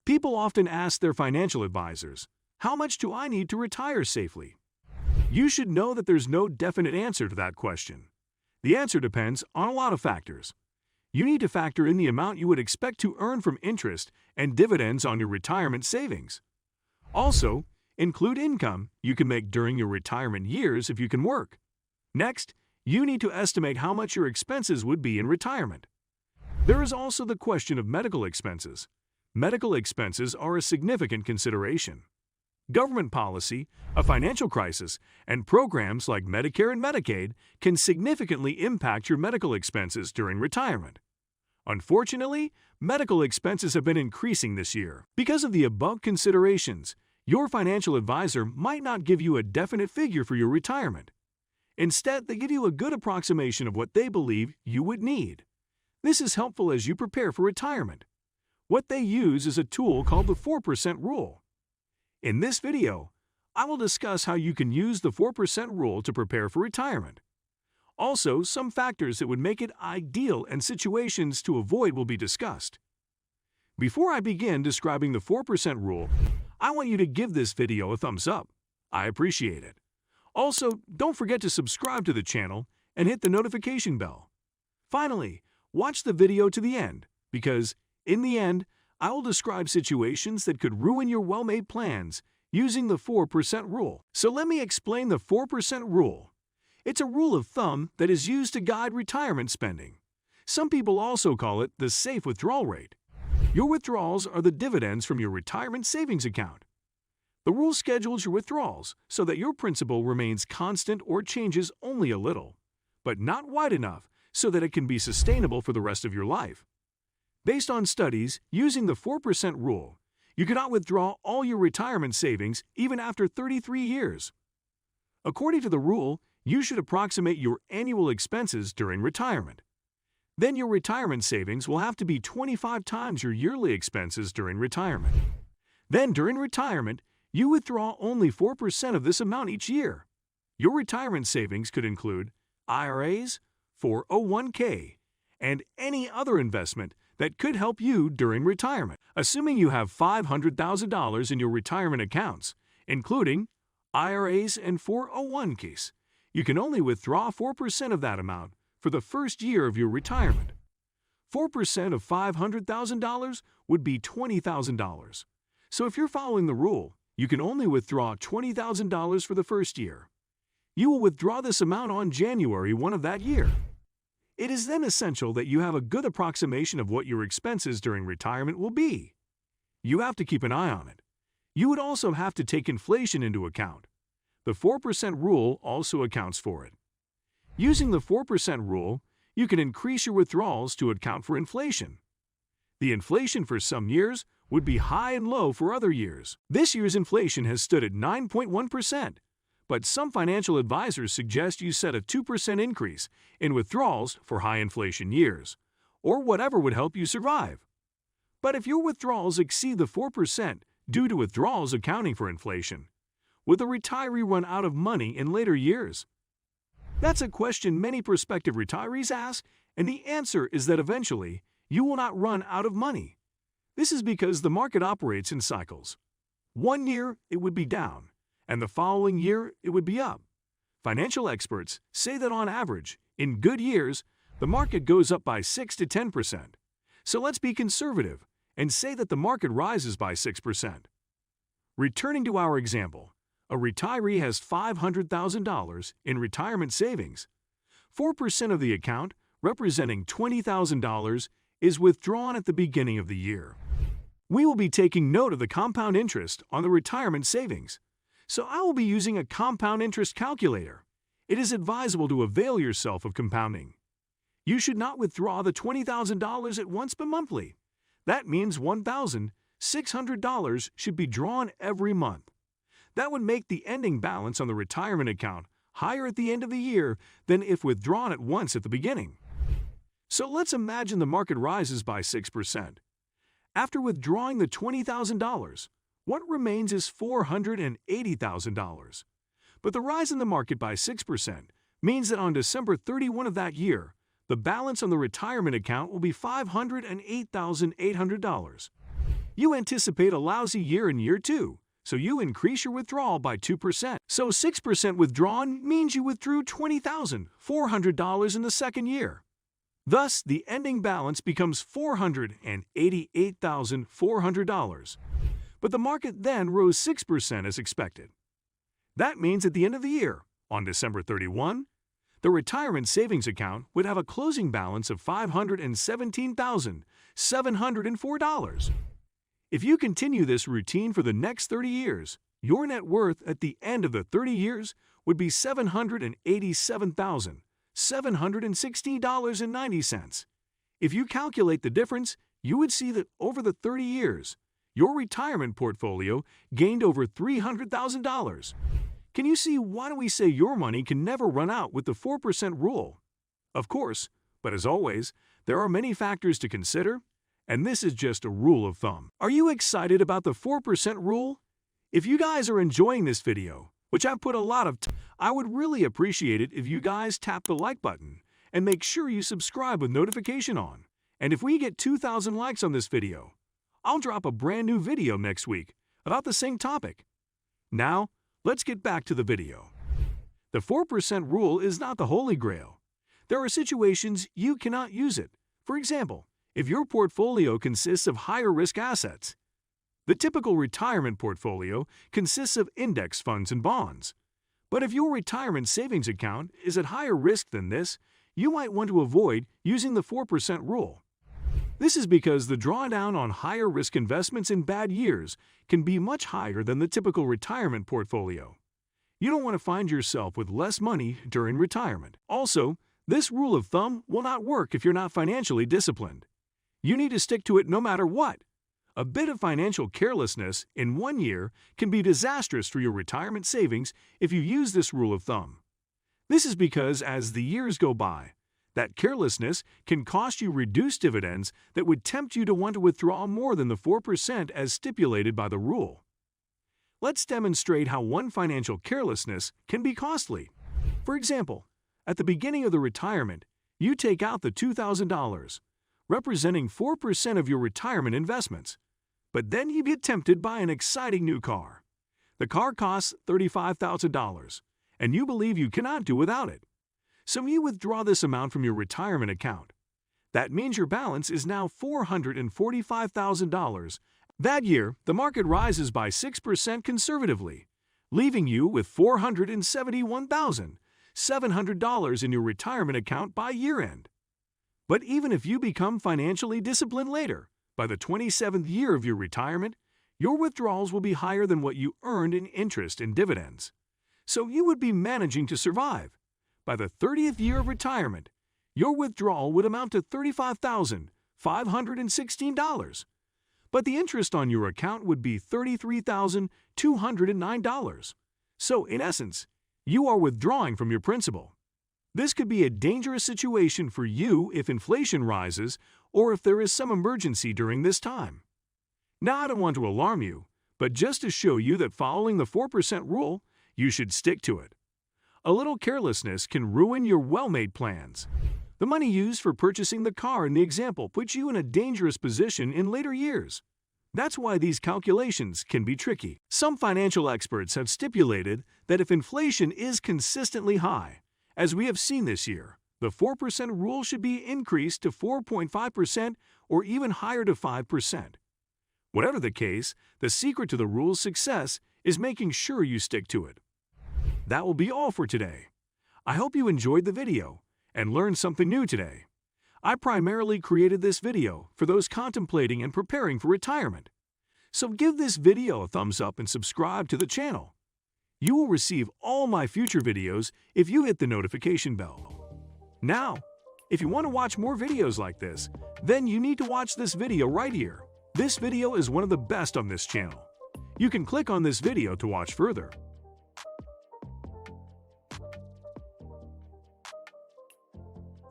People often ask their financial advisors, "How much do I need to retire safely?" You should know that there's no definite answer to that question. The answer depends on a lot of factors. You need to factor in the amount you would expect to earn from interest and dividends on your retirement savings. Also, include income you can make during your retirement years if you can work. Next, you need to estimate how much your expenses would be in retirement. There is also the question of medical expenses. Medical expenses are a significant consideration. Government policy, a financial crisis, and programs like Medicare and Medicaid can significantly impact your medical expenses during retirement. Unfortunately, medical expenses have been increasing this year. Because of the above considerations, your financial advisor might not give you a definite figure for your retirement. Instead, they give you a good approximation of what they believe you would need. This is helpful as you prepare for retirement. What they use is a tool called the 4% rule. In this video, I will discuss how you can use the 4% rule to prepare for retirement. Also, some factors that would make it ideal and situations to avoid will be discussed. Before I begin describing the 4% rule, I want you to give this video a thumbs up. I appreciate it. Also, don't forget to subscribe to the channel and hit the notification bell. Finally, watch the video to the end, because, in the end, I will describe situations that could ruin your well-made plans using the 4% rule. So let me explain the 4% rule. It's a rule of thumb that is used to guide retirement spending. Some people also call it the safe withdrawal rate. Your withdrawals are the dividends from your retirement savings account. The rule schedules your withdrawals so that your principal remains constant or changes only a little, but not wide enough so that it can be sustainable for the rest of your life. Based on studies using the 4% rule, you cannot withdraw all your retirement savings even after 33 years. According to the rule, you should approximate your annual expenses during retirement. Then your retirement savings will have to be 25 times your yearly expenses during retirement. Then during retirement, you withdraw only 4% of this amount each year. Your retirement savings could include IRAs, 401k, and any other investment that could help you during retirement. Assuming you have $500,000 in your retirement accounts, including IRAs and 401ks, you can only withdraw 4% of that amount for the first year of your retirement. 4% of $500,000 would be $20,000. So if you're following the rule, you can only withdraw $20,000 for the first year. You will withdraw this amount on January 1 of that year. It is then essential that you have a good approximation of what your expenses during retirement will be. You have to keep an eye on it. You would also have to take inflation into account. The 4% rule also accounts for it. Using the 4% rule, you can increase your withdrawals to account for inflation. The inflation for some years would be high and low for other years. This year's inflation has stood at 9.1%. But some financial advisors suggest you set a 2% increase in withdrawals for high inflation years, or whatever would help you survive. But if your withdrawals exceed the 4% due to withdrawals accounting for inflation, will the retiree run out of money in later years? That's a question many prospective retirees ask, and the answer is that eventually you will not run out of money. This is because the market operates in cycles. One year it would be down, and the following year it would be up. Financial experts say that on average, in good years, the market goes up by 6 to 10%. So let's be conservative and say that the market rises by 6%. Returning to our example, a retiree has $500,000 in retirement savings. 4% of the account, representing $20,000, is withdrawn at the beginning of the year. We will be taking note of the compound interest on the retirement savings. So I will be using a compound interest calculator. It is advisable to avail yourself of compounding. You should not withdraw the $20,000 at once but monthly. That means $1,600 should be drawn every month. That would make the ending balance on the retirement account higher at the end of the year than if withdrawn at once at the beginning. So let's imagine the market rises by 6%. After withdrawing the $20,000, what remains is $480,000. But the rise in the market by 6% means that on December 31 of that year, the balance on the retirement account will be $508,800. You anticipate a lousy year in year 2, so you increase your withdrawal by 2%. So 6% withdrawn means you withdrew $20,400 in the second year. Thus, the ending balance becomes $488,400. But the market then rose 6% as expected. That means at the end of the year, on December 31, the retirement savings account would have a closing balance of $517,704. If you continue this routine for the next 30 years, your net worth at the end of the 30 years would be $787,760.90. If you calculate the difference, you would see that over the 30 years, your retirement portfolio gained over $300,000. Can you see why we say your money can never run out with the 4% rule? Of course, but as always, there are many factors to consider, and this is just a rule of thumb. Are you excited about the 4% rule? If you guys are enjoying this video, which I've put a lot of time, I would really appreciate it if you guys tap the like button and make sure you subscribe with notification on. And if we get 2,000 likes on this video, I'll drop a brand new video next week about the same topic. Now, let's get back to the video. The 4% rule is not the holy grail. There are situations you cannot use it. For example, if your portfolio consists of higher risk assets. The typical retirement portfolio consists of index funds and bonds. But if your retirement savings account is at higher risk than this, you might want to avoid using the 4% rule. This is because the drawdown on higher risk investments in bad years can be much higher than the typical retirement portfolio. You don't want to find yourself with less money during retirement. Also, this rule of thumb will not work if you're not financially disciplined. You need to stick to it no matter what. A bit of financial carelessness in 1 year can be disastrous for your retirement savings if you use this rule of thumb. This is because as the years go by, that carelessness can cost you reduced dividends that would tempt you to want to withdraw more than the 4% as stipulated by the rule. Let's demonstrate how one financial carelessness can be costly. For example, at the beginning of the retirement, you take out the $2,000, representing 4% of your retirement investments. But then you get tempted by an exciting new car. The car costs $35,000, and you believe you cannot do without it. So you withdraw this amount from your retirement account. That means your balance is now $445,000. That year, the market rises by 6% conservatively, leaving you with $471,700 in your retirement account by year-end. But even if you become financially disciplined later, by the 27th year of your retirement, your withdrawals will be higher than what you earned in interest and dividends. So you would be managing to survive. By the 30th year of retirement, your withdrawal would amount to $35,516. But the interest on your account would be $33,209. So, in essence, you are withdrawing from your principal. This could be a dangerous situation for you if inflation rises or if there is some emergency during this time. Now, I don't want to alarm you, but just to show you that following the 4% rule, you should stick to it. A little carelessness can ruin your well-made plans. The money used for purchasing the car in the example puts you in a dangerous position in later years. That's why these calculations can be tricky. Some financial experts have stipulated that if inflation is consistently high, as we have seen this year, the 4% rule should be increased to 4.5% or even higher to 5%. Whatever the case, the secret to the rule's success is making sure you stick to it. That will be all for today. I hope you enjoyed the video and learned something new today. I primarily created this video for those contemplating and preparing for retirement. So give this video a thumbs up and subscribe to the channel. You will receive all my future videos if you hit the notification bell. Now, if you want to watch more videos like this, then you need to watch this video right here. This video is one of the best on this channel. You can click on this video to watch further.